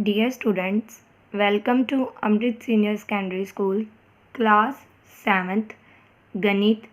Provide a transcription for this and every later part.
Dear students, welcome to Amrit Senior Secondary School, class 7th, गणित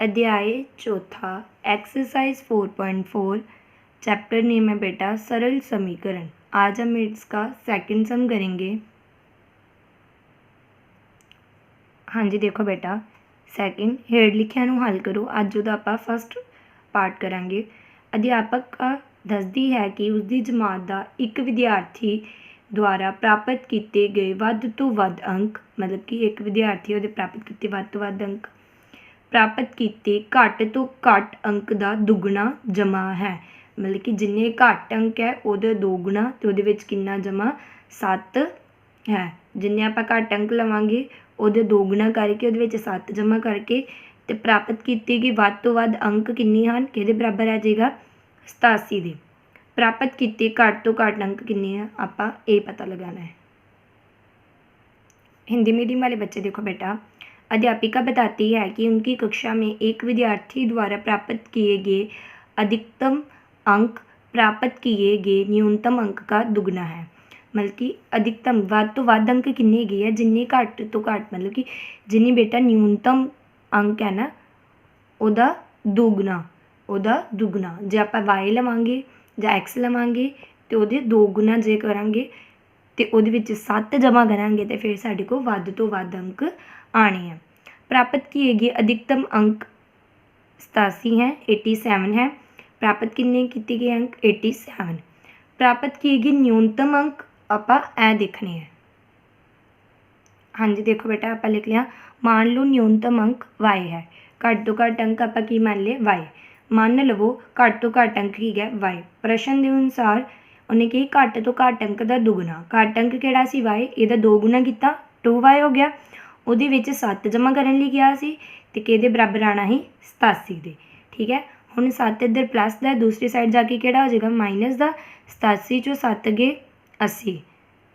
अध्याय चौथा exercise 4.4 chapter name है बेटा सरल समीकरण। आज हम इसका सेकंड सम करेंगे। हाँ जी देखो बेटा सैकेंड हेड लिखिया नूं हल करो। अज उहदा आपां फस्ट पार्ट करांगे। अध्यापक दसदी है कि उसकी जमात का एक विद्यार्थी द्वारा प्राप्त किए गए वध तो वध अंक मतलब कि एक विद्यार्थी उहदे प्राप्त किए वध तो वध अंक प्राप्त किए घट तो घट अंक का दुगना जमा है। मतलब कि जिन्ने घट अंक है उहदा दोगुना तो उहदे विच कितना जमा 7 है। जिन्ने आपां घट अंक लवांगे उहदे दोगुना करके उहदे विच 7 जमा करके ते प्राप्त किए गए वध तो वध अंक किन्ने हन किहदे बराबर आ जाएगा 87 दे। प्राप्त किए घट तो घट अंक किन्ने हैं आपां ये पता लगाना है। हिंदी मीडियम वाले बच्चे देखो बेटा अध्यापिका बताती है कि उनकी कक्षा में एक विद्यार्थी द्वारा प्राप्त किए गए अधिकतम अंक प्राप्त किए गए न्यूनतम अंक का दुगना है। मतलब कि अधिकतम वध तो वध अंक किन्ने गए है जिन्ने घट तो घट मतलब कि जिन्नी बेटा न्यूनतम अंक है ना उहदा दुगना जे आपां वाई लवांगे ਜਾਂ एक्स लवांगे तो ਉਹਦੇ 2 गुना जे करांगे तो ਉਹਦੇ ਵਿੱਚ 7 जमा करांगे तो फिर साढ़े को वध तो वध अंक आने हैं। प्राप्त किए गए अधिकतम अंक 87 हैं 87 है। प्राप्त कितने किए गए अंक 87। प्राप्त किए गए न्यूनतम अंक आपां ऐ देखने हैं। हाँ जी देखो बेटा आपां लिख लिया मान लो न्यूनतम अंक y है घट तो घट अंक आपां की मान लिया y मान लवो घट तो घट अंक की है y। प्रश्न के अनुसार उन्हें कि घट तो घट अंक का दुगना घट अंक किहड़ा सी y इहदा 2 गुना किया 2y हो गया उहदे विच 7 जमा करन लई गया सी ते किहदे बराबर आना ही 87 दे। ठीक है हुण 7 इधर प्लस दा दूसरी साइड जाके किहड़ा हो जाएगा माइनस दा 87 चों 7 गए 80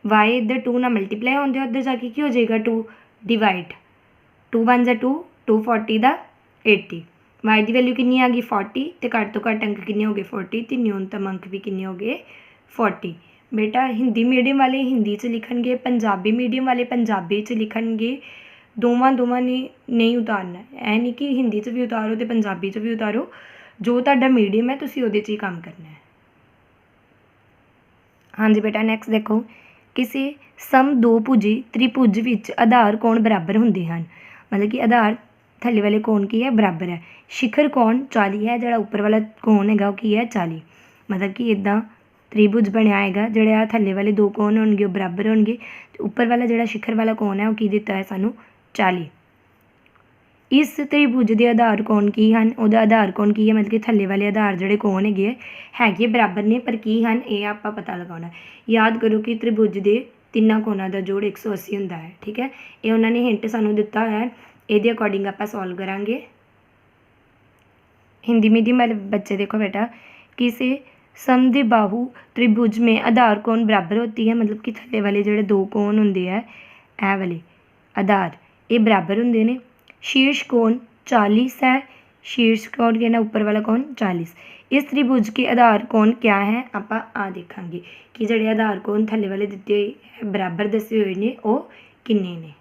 y इधर 2 ना मल्टीप्लाई होंदे उधर जाके की हो जाएगा 2 डिवाइड 2 1 जा 2 240 दा 80 y की वैल्यू कितनी आ गई 40 तो घट तो घट अंक कितने हो गए 40 तो न्यूनतम अंक भी कितने हो गए 40। बेटा हिंदी मीडियम वाले हिंदी च लिखणगे पंजाबी मीडियम वाले पंजाबी च लिखणगे दोवां ने नहीं उतारना है नहीं कि हिंदी च भी उतारो तो पंजाबी च भी उतारो जो तुहाडा मीडियम है तुसीं उहदे च ही काम करना है। हाँ जी बेटा नैक्सट देखो किसी सम दो भुजी त्रिभुज विच आधार कोण बराबर हुंदे हन। मतलब कि आधार थल्ले वाले कोण की है बराबर है। शिखर कोण 40 है जिहड़ा उपर वाला कोण हैगा वो की है 40। मतलब कि इदां त्रिभुज बनया हैगा जिहड़े आ थल्ले वाले दो कोण होणगे वो बराबर होणगे ते उपर वाला जिहड़ा शिखर वाला कोण है वो की दिता है सानू 40। इस त्रिभुज के आधार कोण की हन उहदा आधार कोण की है मतलब कि थल्ले वाले आधार जिहड़े कोण हैगे बराबर ने पर की हन ये आपां पता लगाउणा है। याद करो कि त्रिभुज के तिन्नां कोणां दा जोड़ 180 हुंदा है। ठीक है ये उन्होंने हिंट सानू दिता है ये अकॉर्डिंग आप सॉल्व करांगे। हिंदी मीडियम वाले बच्चे देखो बेटा किसी समद्विबाहु त्रिभुज में आधार कोण बराबर होती है। मतलब कि थल्ले वाले जोड़े दो कोण होंदे है ए वाले आधार ये बराबर होंदे ने। शीर्ष कोण 40 है शीर्ष कोण कहना उपर वाला कोण 40। इस त्रिभुज के आधार कोण क्या है आप आ देखांगे कि जोड़े आधार कोण थल्ले वाले दिते हुए बराबर दसे हुए ने वो किन्ने ने।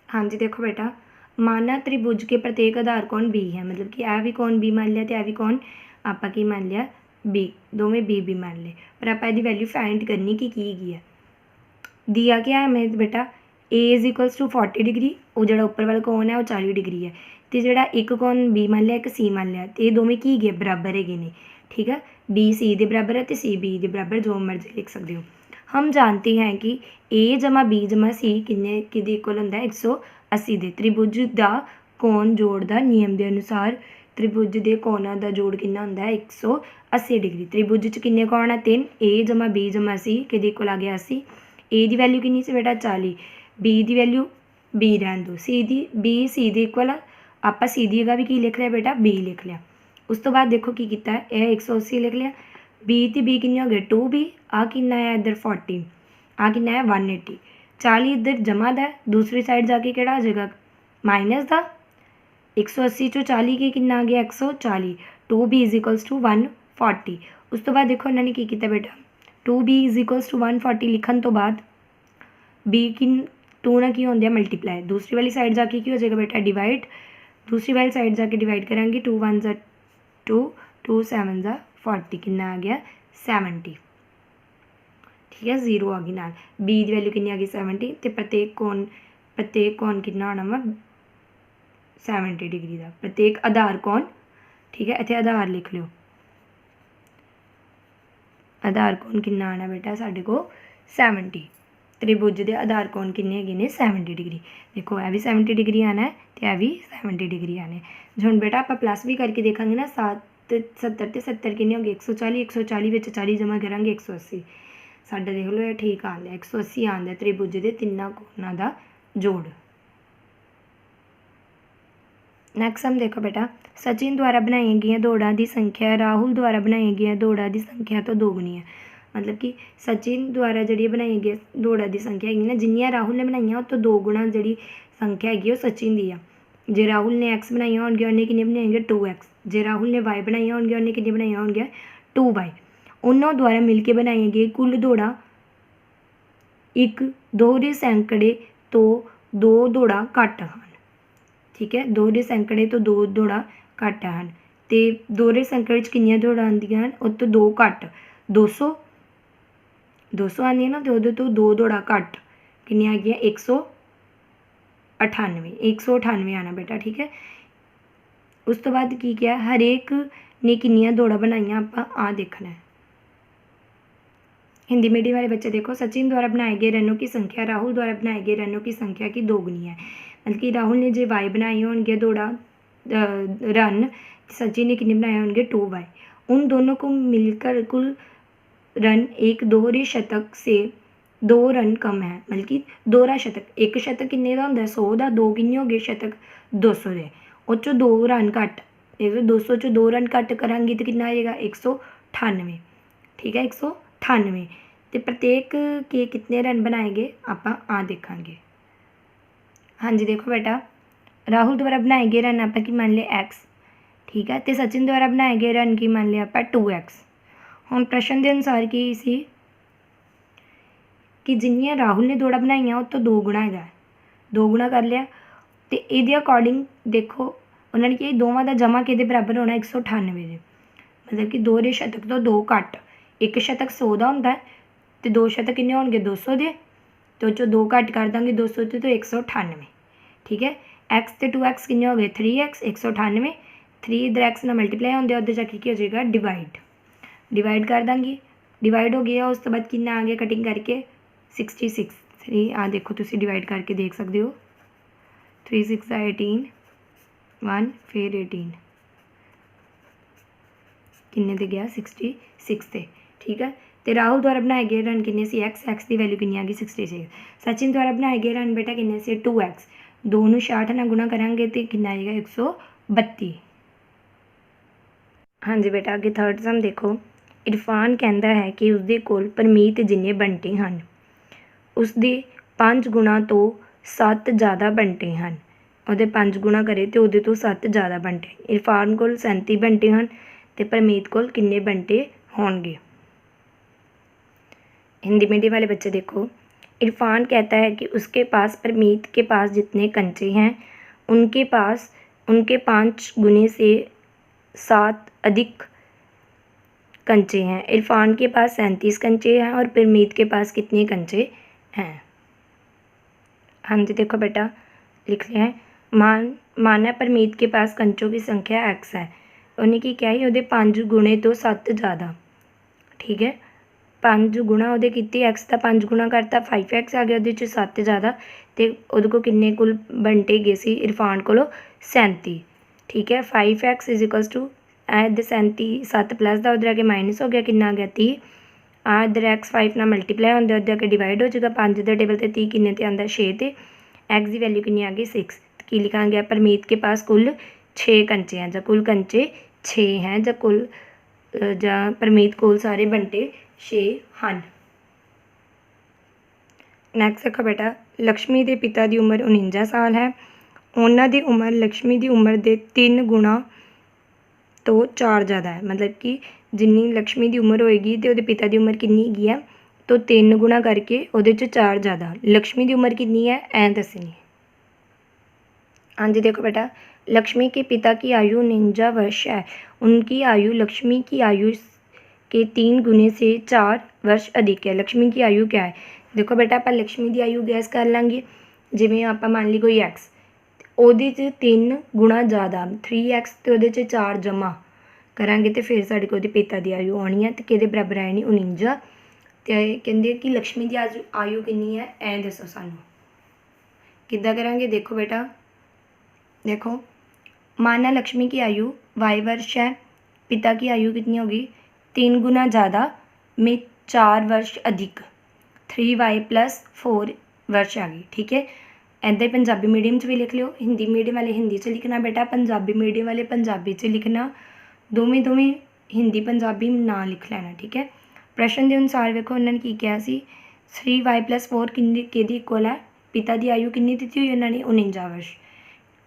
हाँ जी देखो बेटा माना त्रिभुज के प्रत्येक आधार कोण बी है। मतलब कि यह भी कोण बी मान लिया तो यह भी कोण आप की मान लिया बी दोवें बी मान ले पर आप इसकी वैल्यू फाइंड करनी कि की है दिया क्या है हमें बेटा ए इज इक्वल्स टू 40 डिग्री वो जो उपर वाला कोण है वो 40 डिग्री है तो जोड़ा एक कोण बी मान लिया एक सी मान लिया तो ये दोवें की गए बराबर है ने। ठीक है बी सी के बराबर है तो सी बी के बराबर जो मर्जी लिख सकते हो। हम जानते हैं कि ए जमा बी जमा सी किन्ने किहदे इक्वल होंदा है 180 दे। त्रिभुज का कोण जोड़ का नियम के अनुसार त्रिभुज के कोणां का जोड़ कितना होंदा है 180 डिग्री। त्रिभुज च किन्ने कोण है 3 ए जमा बी जमा सी किहदे इक्वल आ गया 80। ए की वैल्यू कितनी सी बेटा 40 बी की वैल्यू बी रहन दो सी दी बी सी दे इक्वल आप सी दी जगह भी की लिख लिया बेटा बी लिख लिया। उस तो बाद देखो की कीता है यह 180 लिख लिया बी तो बी किन्ने हो गए 2 बी आ किन्ना है इधर 40 आ किन्ना है 180 40 इधर जमा दा दूसरी साइड जाके किहड़ा आ जाएगा माइनस दा 180 चो 40 के किन्ना आ गया 140 2 बी इज इक्वल्स टू 140। उस तो बाद देखो उन्होंने की किया बेटा 2b इज इक्वल्स टू 140 लिखन तो बाद b की 2 ना की होंगे है मल्टीप्लाई, दूसरी वाली साइड जाके की हो जाएगा बेटा डिवाइड, दूसरी वाली साइड जाके डिवाइड करेंगे 2 1 ज़ा 2 2 7 ज़ा 40 कितना आ गया 70। ठीक है 0 आ गई नाल b की वैल्यू कितनी आ गई 70 तो प्रत्येक कोण कितना होना वा 70 डिग्री का प्रत्येक आधार कोण। ठीक है इतने आधार लिख लो, आधार कोण कितना आना बेटा साढ़े को 70, त्रिभुज के आधार कोण किन्ने हैगे ने 70 डिग्री। देखो यह भी 70 डिग्री आना है तो यह भी 70 डिग्री आना है। जो हम बेटा आप प्लस भी करके देखेंगे ना 70 तो 70 किन्ने हो गए 140, 140 में 40 जमा करेंगे 180, साढ़ा देख लो यह ठीक आंदा 180 आंदा त्रिभुज के तिना कोणों का जोड़। नैक्सट हम देखो बेटा सचिन द्वारा बनाई गई दौड़ों की संख्या राहुल द्वारा बनाई गई दौड़ों की संख्या तो दोगुनी है। मतलब कि सचिन द्वारा जी बनाई गई दौड़ों की संख्या है ना जिन्नियां राहुल ने बनाई उस तो 2 गुणा जी संख्या हैगी सचिन की आ। जे राहुल ने एक्स बनाई होंगे उन्हें कितने बनाएंगे 2x, जे राहुल ने वाई बनाई होंगे उन्हें कितने बनाई होंगे 2y। उन्होंने द्वारा मिलकर बनाई गई कुल दौड़ा एक दोहरे सैकड़े तो 2 दौड़ा घट हैं। ठीक है दोहरे सैकड़े तो 2 दौड़ा घट हैं तो दोहरे सैकड़े कितनी दौड़ा आंदियां हैं उस तो 2 घट 200 200 आंदियां ना तो उहदे तो 2 दौड़ा घट कितनी आ गई 198 आना बेटा। ठीक है उस तो बाद की क्या हरेक ने कितनी दौड़ा बनाइया आप आ देखना है। हिंदी मीडियम वाले बच्चे देखो सचिन द्वारा बनाए गए रनों की संख्या राहुल द्वारा बनाए गए रनों की संख्या की दोगुनी है। मतलब कि राहुल ने जो वाई बनाए होंगे दौड़ा रन, सचिन ने कितने बनाए होंगे 2y। उन दोनों को मिलकर कुल रन एक दोहरे शतक से 2 रन कम है। मतलब कि दोहरा शतक एक शतक किन्ने का होंगे 100 का, 2 किन्ने हो गए शतक 200 के उस 2 रन घट 200 चो 2 रन घट करांगी तो कितना आएगा 198। ठीक है 198 तो प्रत्येक के कितने रन बनाएंगे आप आ देखांगे। हाँ जी देखो बेटा राहुल द्वारा बनाए गए रन आप की मान लिया x। ठीक है तो सचिन द्वारा बनाए गए रन की मान लिया आप 2x। हम प्रश्न के अनुसार की सी कि जिन्नियां राहुल ने दौड़ा बनाई उस तो 2 गुणा है 2 गुणा कर लिया तो ये अकॉर्डिंग देखो उन्होंने कि दोवां का जमा कि बराबर होना 198 के। मतलब कि दोहरे शतक तो 2 घट एक शतक 100 का होंगे तो 2 शतक किन्ने होंगे 200 के तो जो 2 घट कर देंगे 200 तो 198। ठीक है x तो 2x किन्ने हो गए 3x 198 3 इधर x ना मल्टीप्लाई होंगे उधर जाके की हो जाएगा डिवाइड कर देंगे डिवाइड हो गया उस तो बाद कितना आ गया कटिंग करके 66 3 आ देखो तुम डिवाइड करके देख सकते हो 3 6 18 1 फिर 18 किन्ने ते गया 66 से। ठीक है तो राहुल द्वारा बनाए गए रन किन्ने सी x की वैल्यू कितनी आ गई 66। सचिन द्वारा बनाए गए रन बेटा किन्ने से 2x, 2 नूं 66 नाल गुणा करांगे तो कितना आएगा 132। हाँ जी बेटा अगे थर्ड सम देखो इरफान कहता है कि उसके कोल परमीत जिन्ने बंटे हैं उसके 5 गुणा तो 7 ज़्यादा बंटे हैं। ਉਹਦੇ 5 गुणा करे तो ਉਹਦੇ तो 7 ज़्यादा बंटे। इरफान कोल 37 बंटे हैं तो परमीत कोल किन्ने बंटे होंगे। हिंदी मीडियम वाले बच्चे देखो इरफान कहता है कि उसके पास परमीत के पास जितने कंचे हैं उनके 5 गुने से 7 अधिक कंचे हैं। इरफान के पास 37 कंचे हैं और परमीत के पास कितने कंचे हैं। हाँ जी देखो बेटा लिख लिया है माना परमीत के पास कंचों की संख्या x है उन्हें की क्या है वो 5 गुणे तो 7 ज़्यादा। ठीक है 5 गुणा वो की x का 5 गुणा करता 5x आ गया वो 7 ज़्यादा तो वो को किन्ने कुल बंटे गए सी इरफान को 37। ठीक है 5x इज इक्वल्स टू इधर 37 7 प्लस का उधर आके माइनस हो गया कितना आ गया 30 आ इधर x 5 ना मल्टीप्लाई होंगे उधर आके डिवाइड हो जाएगा 5 के टेबल से 30 किन्ने आता 6 तो x की वैल्यू कितनी आ गई 6 की लिखा गया परमीत के पास कुल 6 कंचे हैं या कुल कंचे 6 हैं या कुल परमीत कोल सारे बंटे 6 हैं। नैक्सट देखो बेटा लक्ष्मी के पिता की उम्र 49 साल है उन्होंने की उम्र लक्ष्मी की उम्र के 3 गुणा तो 4 ज़्यादा है, मतलब कि जिन्नी लक्ष्मी की उम्र होएगी तो उहदे पिता की उम्र कितनी हैगी है, तो 3 गुणा करके उहदे 'च 4 ज़्यादा। लक्ष्मी की उम्र कितनी है ऐ दसनी। हाँ जी देखो बेटा, लक्ष्मी के पिता की आयु 49 वर्ष है। उनकी आयु लक्ष्मी की आयु के 3 गुने से 4 वर्ष अधिक है। लक्ष्मी की आयु क्या है? देखो बेटा आप लक्ष्मी की आयु गैस कर लांगे, जिवें आप मान ली कोई एक्स, ਉਹਦੇ 'ਚ 3 गुणा ज़्यादा 3x ਤੇ ਉਹਦੇ 'ਚ 4 ਜਮ੍ਹਾਂ ਕਰਾਂਗੇ ਤੇ ਫਿਰ ਸਾਡੇ ਕੋਲ ਉਹਦੇ ਪਿਤਾ ਦੀ ਆਯੂ ਆਉਣੀ ਹੈ ਤੇ ਕਿਹਦੇ ਬਰਾਬਰ ਆਣੀ 49। ਤੇ ਕਹਿੰਦੇ ਕਿ ਲక్ష్ਮੀ ਦੀ ਆਯੂ ਕਿੰਨੀ ਹੈ ਐਂ ਦੱਸੋ ਸਾਨੂੰ। ਕਿੱਦਾਂ ਕਰਾਂਗੇ देखो बेटा, देखो माना लक्ष्मी की आयु y वर्ष है, पिता की आयु कितनी होगी 3 गुना ज़्यादा में 4 वर्ष अधिक 3y + 4 वर्ष आ गई। ठीक है, ऐदा ही पंजाबी मीडियम च भी लिख लो, हिंदी मीडियम वाले हिंदी च लिखना बेटा, पंजाबी मीडियम वाले पंजाबी च लिखना, दोवें हिंदी पंजाबी ना लिख लेना। ठीक है, प्रश्न के अनुसार देखो उन्होंने की कहा सी 3y + 4 किहदी इक्वल है, पिता की आयु कितनी दी हुई उन्होंने 49 वर्ष।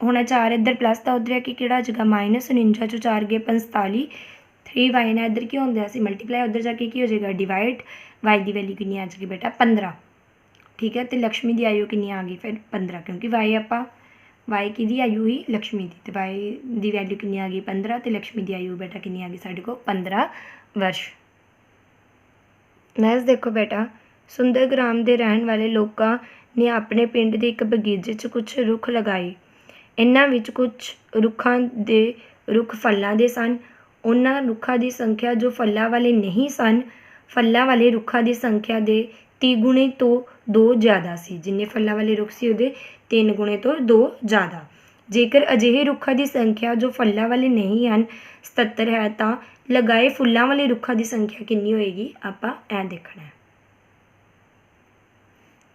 हुण 4 इधर प्लस का उधर कि किहड़ा आ जाएगा माइनस, 49 चों 4 गए 45, 3y ने इधर की होंगे असी मल्टीप्लाई, उधर जाके की हो जाएगा डिवाइड, y की वैल्यू कितनी आ जाएगी बेटा 15। ठीक है, तो लक्ष्मी की आयु कितनी आ गई फिर 15, क्योंकि y आप y की आयु ही लक्ष्मी की, तो y की वैल्यू कितनी आ गई 15, तो लक्ष्मी की आयु बेटा कितनी आ गई साढ़े को 15 वर्ष। नैक्सट देखो बेटा, सुंदर ग्राम के रहने वाले लोगों ने अपने पिंड के एक बगीचे च कुछ रुख लगाए। इन्हां विच कुछ रुखां दे रुख फलों के सन, उन्हां रुखां की संख्या जो फलों वाले नहीं सन, फलों वाले रुखां की संख्या के 3 गुणे तो 2 ज़्यादा सी। जिन्ने फलों वाले रुख सी उहदे 3 गुणे तो 2 ज़्यादा। जेकर अजिहे रुखां की संख्या जो फलों वाले नहीं हैं 77 है, तो लगाए फुलों वाले रुखां की संख्या कितनी होएगी आपां ऐ देखना है।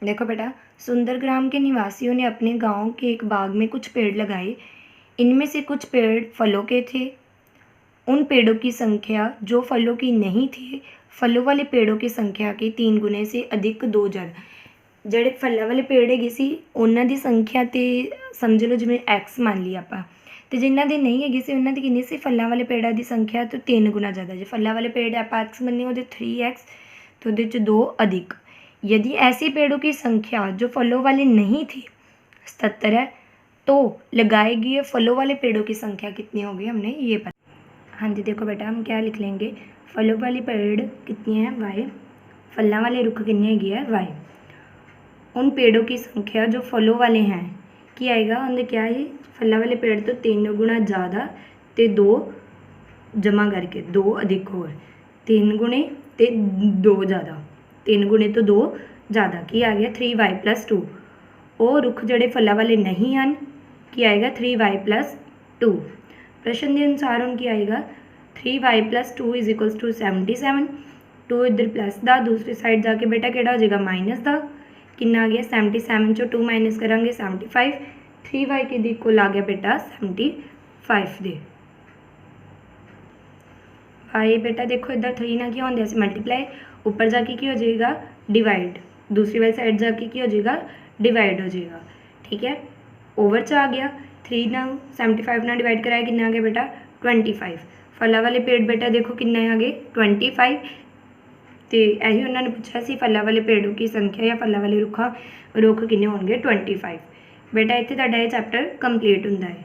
देखो बेटा, सुंदरग्राम के निवासियों ने अपने गांव के एक बाग में कुछ पेड़ लगाए। इनमें से कुछ पेड़ फलों के थे। उन पेड़ों की संख्या जो फलों की नहीं थी, फलों वाले पेड़ों की संख्या के 3 गुने से अधिक 2 ज़्यादा। ਜਿਹੜੇ फलों वाले पेड़ हैगे सी उन्हां दी संख्या तो समझ लो जिवें x मान ली आपां, ते जिन्हां दे नहीं हैगी सी उन्हां दी कितनी सी फलों वाले पेड़ां की संख्या तो 3 गुना ज़्यादा। जो फलों वाले पेड़ आपां x मन्ने उहदे 3x, तो उहदे च 2 अधिक। यदि ऐसे पेड़ों की संख्या जो फलों वाले नहीं थी 77 है, तो लगाए गए फलों वाले पेड़ों की संख्या कितनी होगी हमने ये पता। हाँ जी देखो बेटा, हम क्या लिख लेंगे, फलों वाले पेड़ कितने हैं y, फलों वाले रुख कितने है y। उन पेड़ों की संख्या जो फलों वाले हैं कि आएगा उनके क्या है, फलों वाले पेड़ तो 3 गुना ज़्यादा तो 2 जमा करके 2 अधिक होर 3 गुणे तो 2 ज़्यादा, 3 गुणे तो 2 ज़्यादा की आ गया 3y + 2। वो रुख जोड़े फलों वाले नहीं हैं कि आएगा 3y + 2। प्रश्न के अनुसार हम की आएगा 3y + 2 = 77। 2 इधर प्लस का, दूसरी साइड जाके बेटा कि हो जाएगा माइनस का, कितना आ गया 77 चो 2 माइनस करांगे 75, 3y के इक्वल आ गया बेटा 75 दे। y बेटा देखो इधर 3 ना क्या होंगे मल्टीप्लाई, ऊपर जाके की हो जाएगा डिवाइड, दूसरी वाली साइड जाके की हो जाएगा डिवाइड हो जाएगा। ठीक है, ओवर च आ गया 3 ना 75 ना डिवाइड कराया कितना आ गया बेटा 25। फलों वाले पेड़ बेटा देखो किन्ने आ गए 25। तो यही उन्होंने पूछा सी फलों वाले पेड़ों की संख्या या फलों वाले रुख किन्ने होंगे 25। बेटा इत्थे तुहाडा ये चैप्टर कंप्लीट हुंदा है।